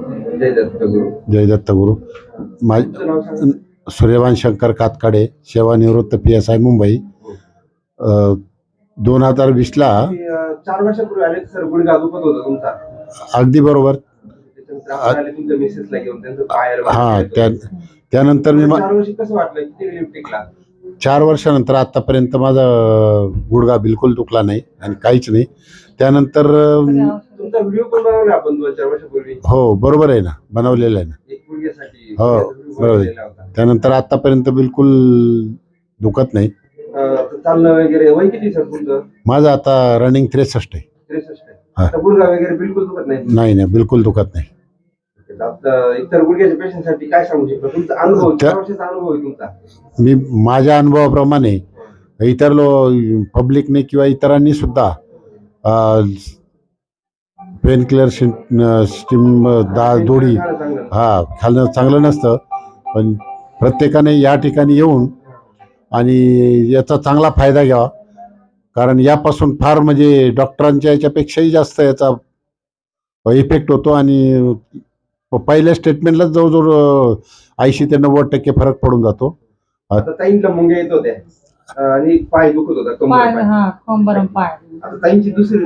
जय दत्त गुरु. जय दत्त गुरु. तुमचं नाव सांगा. सूर्यवंश शंकर कातकाडे, सेवानिवृत्त PSI मुंबई. 2020ला 4 वर्षापूर्वी आले सर, गुडघा दुखत होता तुमचा. अगदी बरोबर. त्याच्यानंतर आपण आले तुमच्या मिसेसला घेऊन, त्यांचं पायाला हा त्यानंतर मी 4 वर्ष कसं वाटलं, किती रिलीफ टिकला? 4 वर्षानंतर आतापर्यंत माझा गुडघा बिलकुल दुखला नाही आणि काहीच नाही. त्यानंतर तुमचा व्हिडिओ पण बनवला आपण 2-4 वर्षापूर्वी. हो बरोबर आहे ना, बनवलेला आहे ना. एक गुडघ्यासाठी हो बरोबर आहे. त्यानंतर आतापर्यंत बिलकुल दुखत नाही. चालणं वगैरे. वय किती सर तुमचं? माझं आता रनिंग 63 आहे. 63 हा. आहे. गुडघा वगैरे बिलकुल दुखत नाही? नाही बिलकुल दुखत नाही. आता इतर गुडघ्याच्या पेशंटसाठी काय सांगू शकतो? तुमचा अनुभव, 4 वर्षाचा अनुभव आहे तुमचा. मी माझ्या अनुभवाप्रमाणे इतर पब्लिकने किंवा इतरांनी सुद्धा पेन क्लिअर स्टीम दोडी खाल्लं चांगलं नसतं, पण प्रत्येकाने या ठिकाणी येऊन आणि याचा चांगला फायदा घ्यावा. कारण यापासून फार म्हणजे डॉक्टरांच्या याच्यापेक्षाही जास्त याचा इफेक्ट होतो आणि पहिल्या स्टेटमेंटलाच जवळजवळ 80 ते 90% फरक पडून जातो. आता ताईंना मुंग्या येत होत्या आणि पाय दुखत होता, कंबर पाय. आता ताईंची दुसरी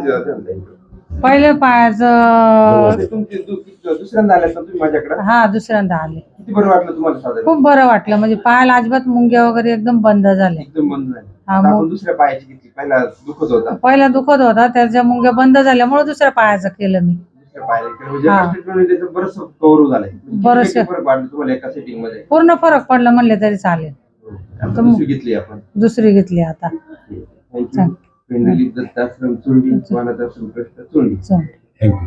पहिले पायाचं तुमची दुसऱ्यांदा आल्या तर तुम्ही माझ्याकडे? हा, दुसऱ्यांदा आले. किती बरं वाटलं तुम्हाला? साधारण खूप बरं वाटलं, म्हणजे पायाला अजिबात मुंग्या वगैरे एकदम बंद झाले. एकदम बंद झाले. हा, आता आपण दुसऱ्या पायाची किती? पहिला दुखत होता, पहिला दुखत होता, त्याच्या मुंग्या बंद झाल्यामुळे दुसऱ्या पायाचं केलं मी. दुसऱ्या पायाला केलं म्हणजे त्याचं बरंच कव्हर झालंय. बरंचसं फरक वाटलं तुम्हाला एका सेटिंग मध्ये? पूर्ण फरक पडला म्हणले तरी चालेल. दुसरी घेतली आपण? दुसरी घेतली आता. थँक्यू. दत्ताश्रम चुंडी, मानदाश्रम ट्रस्ट चुंडी. थँक्यू.